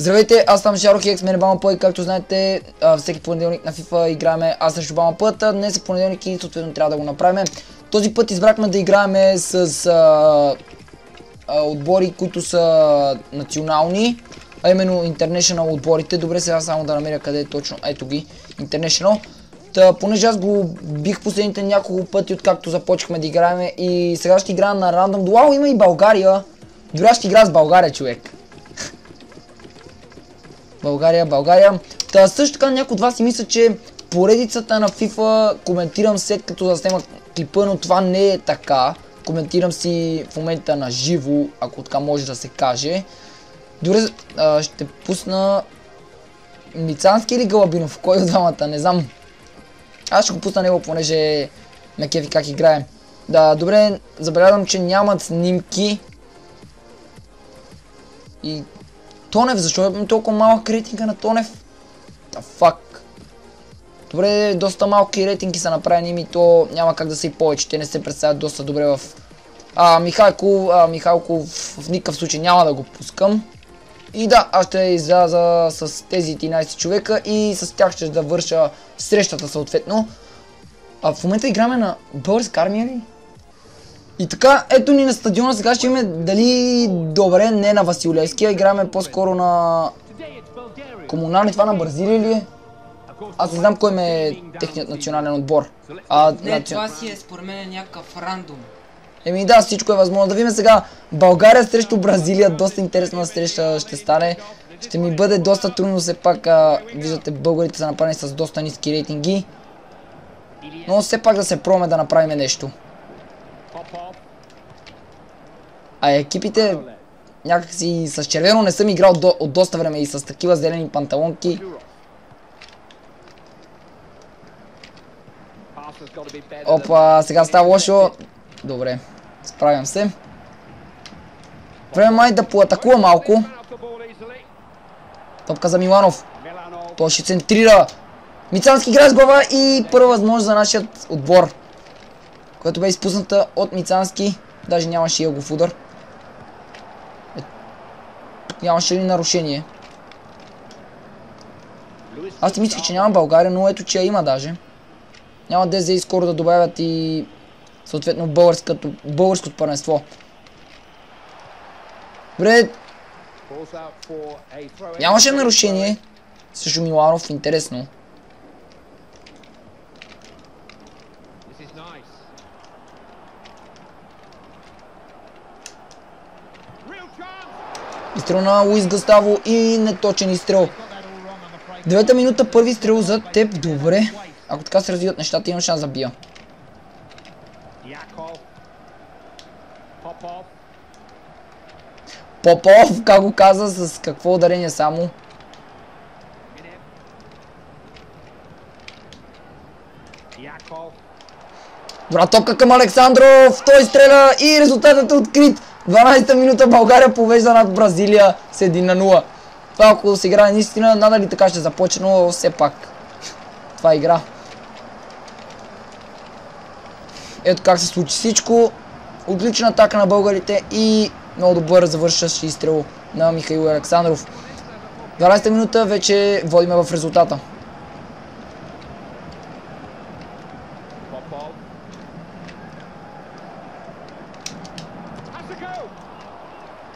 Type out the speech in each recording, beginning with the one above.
Здравейте, аз съм Шарохекс, мен е Балмапът и както знаете, всеки понеделник на FIFA играем аз срещу Балмапът. Днес е понеделник и съответно трябва да го направим. Този път избрахме да играем с отбори, които са национални, а именно International отборите. Добре, сега само да намеря къде е точно. Ето ги, International. Понеже аз го бих последните няколко пъти, откакто започнахме да играем, и сега ще играем на рандом. Дуал има и България. Дори ще игра с България, човек. България. Също така някои от вас си мисля, че поредицата на FIFA коментирам след като заснема клипа, но това не е така. Коментирам си в момента на живо, ако така може да се каже. Дори ще пусна Мицански или Галабинов, кой от двамата, не знам. Аз ще го пусна него, понеже ме кефи как играем. Да, добре, забелязвам, че нямат снимки. И Тонев, защо е толкова малък рейтинга на Тонев? Фак. Добре, доста малки рейтинги са направени и то няма как да са и повече. Те не се представят доста добре в... Михайлко в никакъв случай няма да го пускам. И да, аз ще изляза с тези 11 човека и с тях ще да върша срещата съответно. В момента играме на българска армия ли? И така, ето ни на стадиона, сега ще имаме дали добре, не на Василевския, играме по-скоро на комунални, това на Бразилия ли е? Аз не знам кой ме е техният национален отбор. Не, това си е според мен някакъв рандом. Еми да, всичко е възможно. Да видим сега България срещу Бразилия, доста интересна среща ще стане. Ще ми бъде доста трудно, все пак виждате българите са направени с доста ниски рейтинги. Но все пак да се пробваме да направим нещо. Екипите някакси с червено не съм играл от доста време и с такива зелени панталонки. Опа, сега става лошо. Добре, справям се. Време май да поатакува малко. Топка за Миланов. Той ще центрира. Мицански играе с глава и първа възможност за нашия отбор, която бе изпусната от Мицански. Даже нямаше ъгов удар. Нямаше ли нарушение? Аз си мислех, че няма България, но ето че я има даже. Няма да и скоро да добавят и съответно българското първенство. Добре. Нямаше нарушение срещу Миланов, интересно. Изстрел на Луис Гъставо и неточен изстрел. 9-та минута, първи изстрел за теб. Добре. Ако така се развиват нещата, имам шанс да бия. Попов, как го каза, с какво ударение само. Добра топка към Александров. Той стреля и резултатът е открит. 12-та минута, България повежда над Бразилия с 1-0. Това ако се играе наистина, надали така ще започне, но все пак. Това е игра. Ето как се случи всичко. Отлична атака на българите и много добър завършващ изстрел на Михаил Александров. 12-та минута вече водиме в резултата.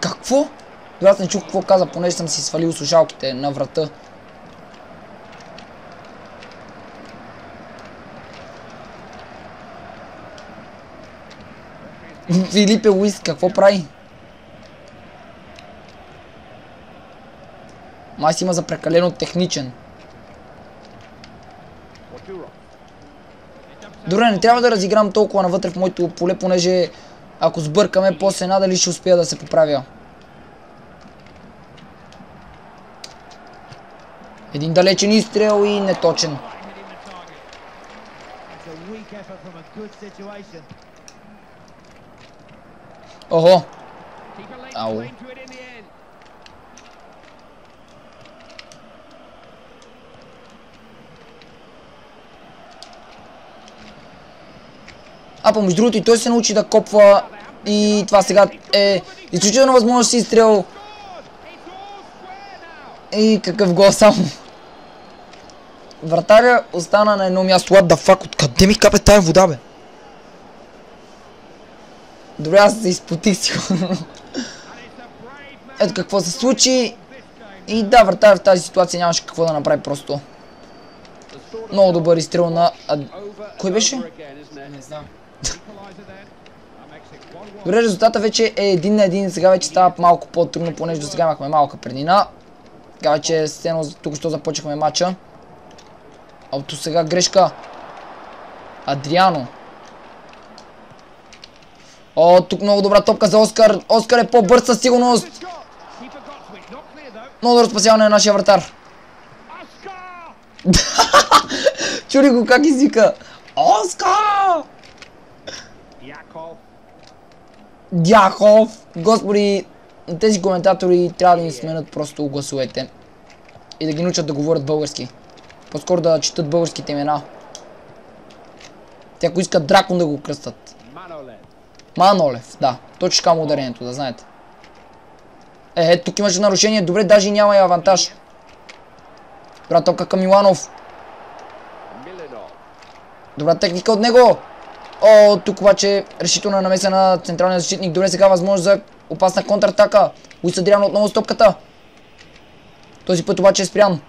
Какво? Аз не чух какво каза, понеже съм си свалил слушалките на врата. Филипе Луис, какво прави? Май си има за прекалено техничен. Добре, не трябва да разиграм толкова навътре в моето поле, понеже ако сбъркаме, после надали ще успея да се поправя. Един далечен изстрел и неточен. Охо! Ау! Помежду другото и той се научи да копва и това сега е изключително възможно да си изстрел. И какъв гол само. Вратаря остана на едно място. What the fuck? Откъде ми капе тая вода, бе? Добре, аз се изпотих сигурно. Ето какво се случи. И да, вратаря в тази ситуация нямаше какво да направи просто. Много добър изстрел на... Кой беше? Не знам. Добре, резултата вече е 1-1. Сега вече става малко по-трудно, понеже до сега имахме малка преднина. Сега вече тук що започнахме матча. А от сега грешка. Адриано. О, тук много добра топка за Оскар. Оскар е по-бърз със сигурност. Много добро спасяване на нашия вратар. Чули го как извика. Оскар! Дяхов! Господи, тези коментатори трябва да ни сменят просто гласовете. И да ги научат да говорят български. По-скоро да четат българските имена. Те ако искат Дракон да го кръстат. Манолев, да. Точно ще кам ударението, да знаете. Тук имаше нарушение. Добре, даже и няма и авантаж. Добра топка към Миланов. Добра техника от него. О, тук обаче решителна намеса на централния защитник. Добре, сега възможност за опасна контратака. Луис Адриано отново с топката. Този път обаче е спрян.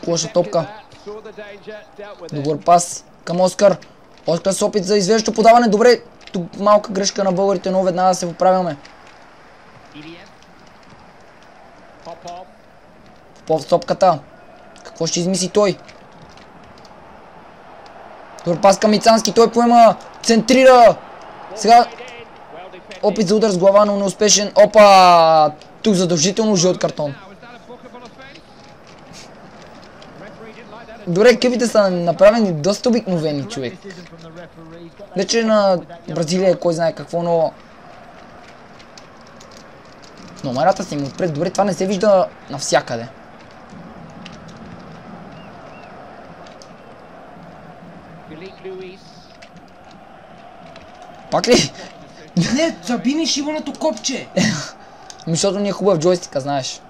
Лоша топка. Добър пас към Оскар. Оскар с опит за извеждащо подаване. Добре, тук малка грешка на българите, но веднага се поправяме. Попов с топката. Какво ще измисли той? Добър пас към Мицански. Той поема. Центрира. Сега опит за удар с глава, но неуспешен. Опа! Тук задължително жълт картон. Добре, къпите са направени доста обикновени, човек. Вече на Бразилия кой знае какво, но... Номерата са им отпред. Добре, това не се вижда навсякъде. Пак ли? Не, заби ми шибаното копче! Защото ни е хубав джойстика, знаеш.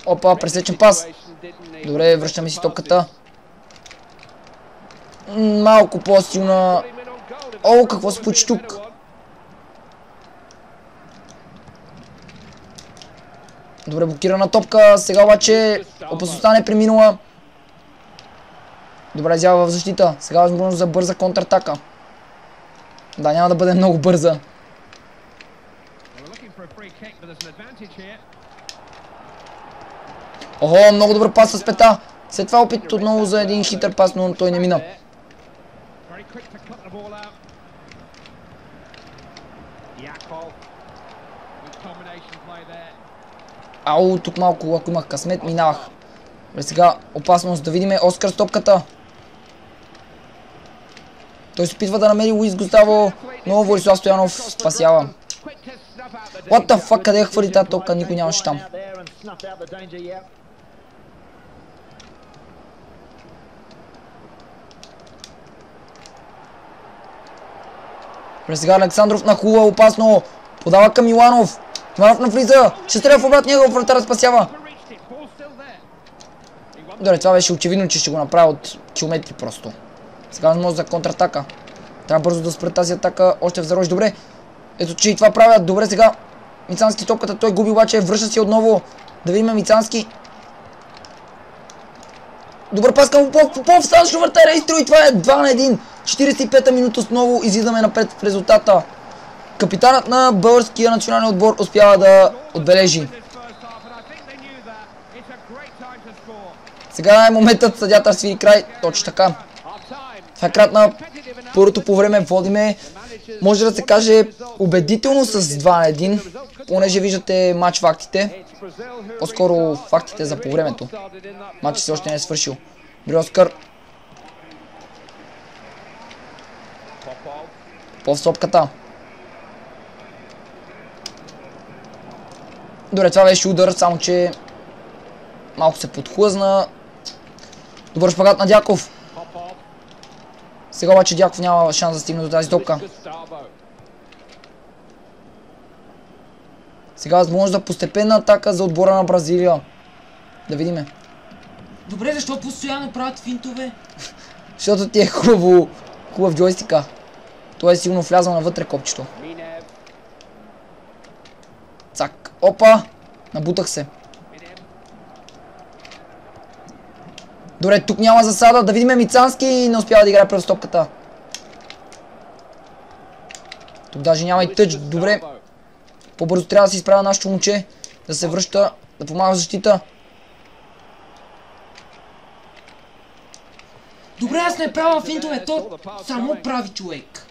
Опа, пресечен пас. Добре, връщаме си топката. Малко по-силна. О, какво се случи тук? Добре, блокирана топка. Сега обаче опасността не е преминала. Добре, изява в защита. Сега възможност за бърза контратака. Да, няма да бъде много бърза. Охо, много добър пас с пета. След това опит отново за един хитър пас, но той не мина. Ау, тук малко, ако имах късмет, минавах. Сега опасност да видим Оскар с топката. Той се опитва да намери Луис Густаво, но Борислав Стоянов спасява. What the fuck, къде я хвърли тази топка? Никой нямаше там. Сега Александров на хула, опасно. Подава към Миланов. Миланов навлиза. Ще стреля в обратния гол, вратаря спасява. Добре, това беше очевидно, че ще го направя от километри просто. Сега възможност за контратака. Трябва бързо да спре тази атака. Още в зарож. Добре. Ето, че и това правят. Добре, сега Мицански топката. Той губи, обаче връща си отново. Да видим Мицански. Добър пас към Попов. Санчо вратаря изстрои. Това е 2-1. 45-та минута отново излизаме напред в резултата. Капитанът на българския национален отбор успява да отбележи. Сега е моментът съдята свири край. Точно така. Това е крат на първото по време. Водиме, може да се каже, убедително с 2-1, понеже виждате матч фактите. По-скоро фактите за по времето. Матчът все още не е свършил. Добре, Оскар. По сопката. Добре, това беше удар, само че малко се подхлъзна. Добър шпагат на Дяков. Сега обаче Дяков няма шанс да стигне до тази топка. Сега възможност за постепенна атака за отбора на Бразилия. Да видиме. Добре, защо постоянно правят финтове? Защото ти е хубав джойстика. Той е сигурно влязъл навътре копчето. Цак. Опа! Набутах се. Добре, тук няма засада. Да видим Мицански и не успява да играе през топката. Тук даже няма и тъч. Добре. По-бързо трябва да се изправя нашето момче. Да се връща, да помага в защита. Добре, аз не правя финтове, то само прави човек.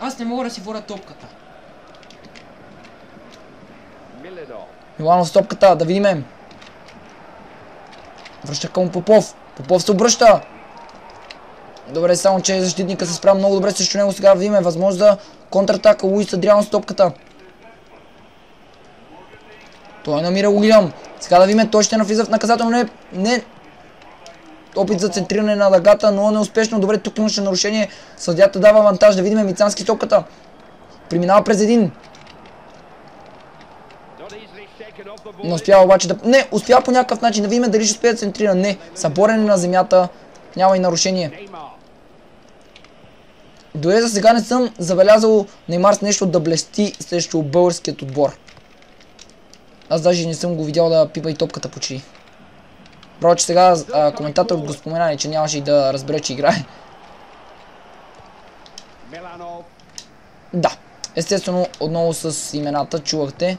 Аз не мога да си воря топката. Миланов с топката, да видим. Връща към Попов. Попов се обръща. Добре, само че защитника се справя много добре срещу него. Сега видим възможност за контратака. Луис Адриано с топката. Той намира Уилям. Сега да видим, той ще навлиза в наказателно. Не. Опит за центриране на дъгата, но неуспешно. Добре, тук имаше нарушение. Съдията дава авантаж. Да видим Мицански с топката. Преминава през един. Не успява обаче да... Не, успява по някакъв начин. Да видим дали ще успее да центрира. Не, съборене на земята. Няма и нарушение. Дори за сега не съм забелязал Неймар с нещо да блести срещу българският отбор. Аз даже не съм го видял да пипа и топката почти. Бро, че сега коментаторът го спомена, че нямаше и да разбере, че играе. Да, естествено, отново с имената чувахте.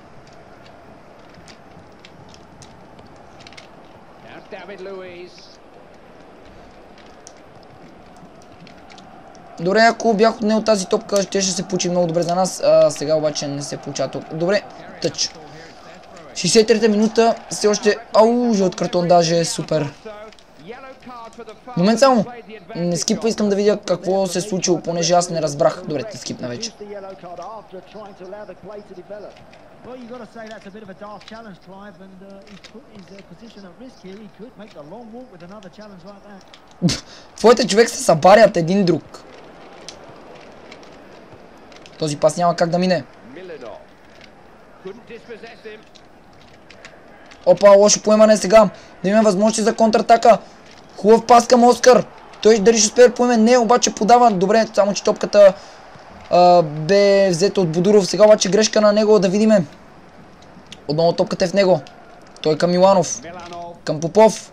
Добре, ако бях отнел тази топка, ще се получи много добре за нас. Сега обаче не се получава толкова. Добре, тъч. 63-та минута, все още... Ау, жълт картон даже, супер. Момент само. Не скипва, искам да видя какво се е случило, понеже аз не разбрах. Добре, ти скипна вече. Твоите човек се събарят един друг. Този пас няма как да мине. Опа, лошо поемане сега. Да има възможности за контратака. Хубав пас към Оскар. Той дали ще успее да поеме? Не, обаче подава. Добре, само че топката бе взета от Бодуров. Сега обаче грешка на него, да видиме. Отново топката е в него. Той към Миланов. Към Попов.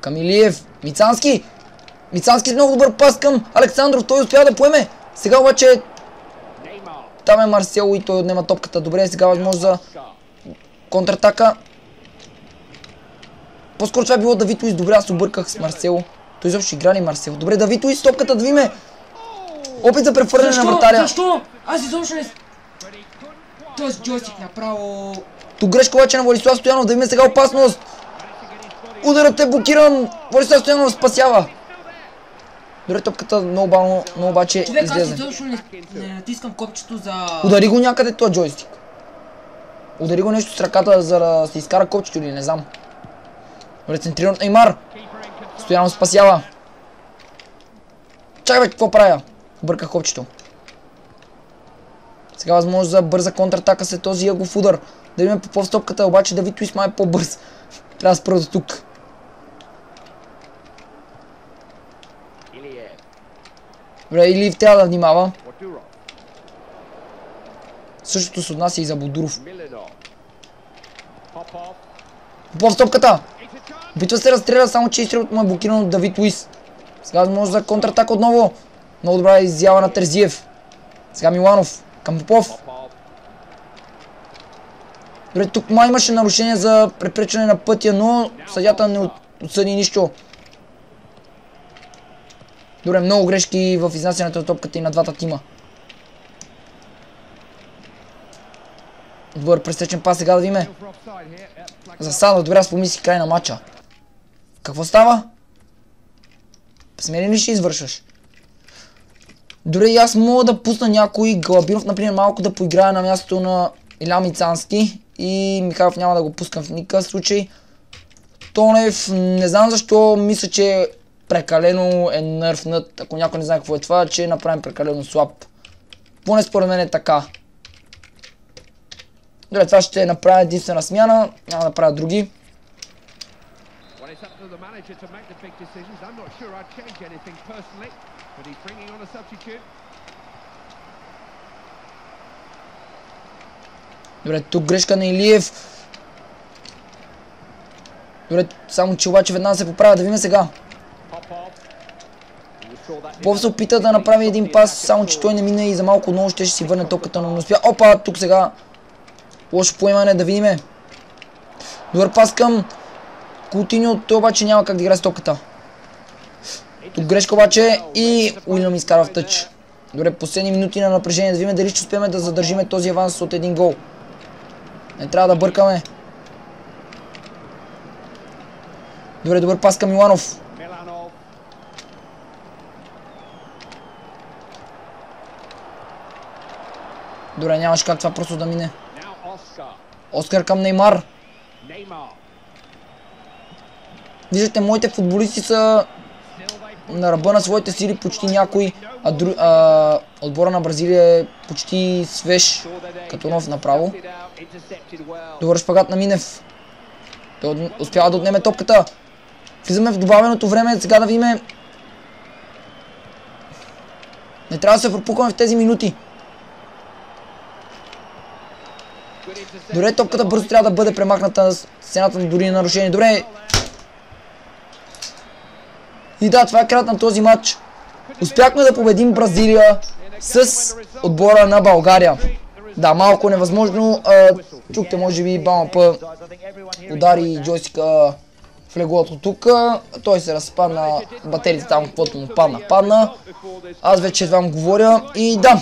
Към Илиев. Мицански. Мицански с много добър пас към Александров. Той успява да поеме. Сега обаче там е Марсело и той отнема топката. Добре, сега възможно за контратака. По-скоро това било Давид Луис. Добре, аз обърках с Марсело. Той изобщо игра ли Марсело? Добре, Давид Луис с топката, да видиме. Опит за прехвърляне на вратаря. Защо? Аз изобщо не... Този джойстик направо... Тук грешка обаче на Владислав Стоянов. Да видиме сега опасност. Ударът е блокиран. Владислав Стоянов спасява. Добре, топката много бавно, но обаче излезе. Човек, аз изобщо не натискам копчето за... Удари го някъде този джойстик. Удари го нещо с ръката, за да се изкара копчето или не знам. Добре, центриран от Неймар. Стоянов спасява. Чакай бе, какво правя? Бърках копчето. Сега възможност за бърза контратака след този ъгов удар. Да видим Попов с топката, обаче Давид Луис май е по-бърз. Трябва да спра до тук. Добре, Илиев трябва да внимава. Същото се отнася и за Бодуров. Попов с топката. Опитва се разстреля, само че изстрелът му е блокиран от Давид Луис. Сега възможност за контратака отново. Много добра изява на Терзиев. Сега Миланов към Попов. Добре, тук май имаше нарушение за препречване на пътя, но съдята не отсъди нищо. Добре, много грешки в изнасянето на топката и на двата тима. Добър пресечен пас, сега да видим. Засада, добре, аз помисли край на матча. Какво става? Смени ли ще извършваш? Добре, и аз мога да пусна някой Галабинов, например, малко да поиграя на мястото на Илян Мицански. и Михайлов няма да го пускам в никакъв случай. Тонев, не знам защо, мисля, че прекалено е нърфнат, ако някой не знае какво е това, че е направим прекалено слаб. Поне според мен е така. Добре, това ще направя единствена смяна, няма да правя други. Добре, тук грешка на Илиев. Добре, само че обаче веднага се поправя, да видим сега. Попов се опита да направи един пас, само че той не мина и за малко отново ще си върне топката, но не успя. Опа, тук сега лошо поемане, да видим. Добър пас към Кутиньо, той обаче няма как да играе с топката. Тук грешка обаче и Уилям изкарва в тъч. Добре, последни минути на напрежение, да видим дали ще успеем да задържиме този аванс от един гол. Не трябва да бъркаме. Добре, добър пас към Миланов. Добре, нямаше как това просто да мине. Оскар към Неймар. Виждате, моите футболисти са на ръба на своите сили, почти някой, отбора на Бразилия е почти свеж, като нов направо. Добър шпагат на Минев. Той успява да отнеме топката. Влизаме в добавеното време, сега да видим. Не трябва да се пропукваме в тези минути. Добре, топката бързо трябва да бъде премахната, сцената на дори нарушение. Добре. И да, това е краят на този матч. Успяхме да победим Бразилия с отбора на България. Да, малко невъзможно. Чухте, може би, Бамапа удари джойстика в леглото тук. Той се разпадна, батериите там, каквото му падна. Аз вече вам говоря и да.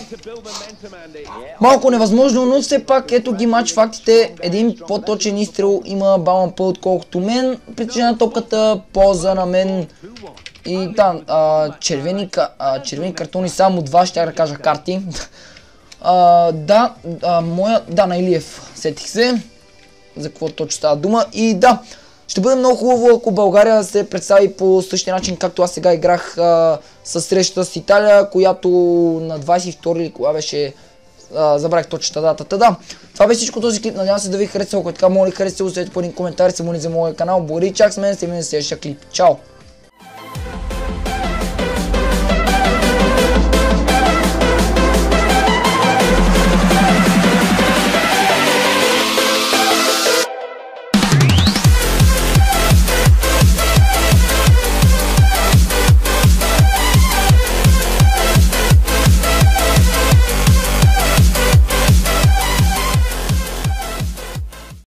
Малко невъзможно, но все пак ето ги матч фактите. Един по-точен изстрел има Бамапа отколкото мен. Причина на топката, полза на мен. И да, червени картони само два, ще да кажа карти. На Илиев сетих се за какво точно става дума. И да, ще бъде много хубаво, ако България се представи по същия начин, както аз сега играх със срещата с Италия, която на 22 или кога беше, забравих точната датата. Да, това беше всичко този клип, надявам се да ви хареса, ако така моля харесате, оставете по един коментар, се моли за моя канал, благодаря и чак с мен, се видим в следващия клип. Чао!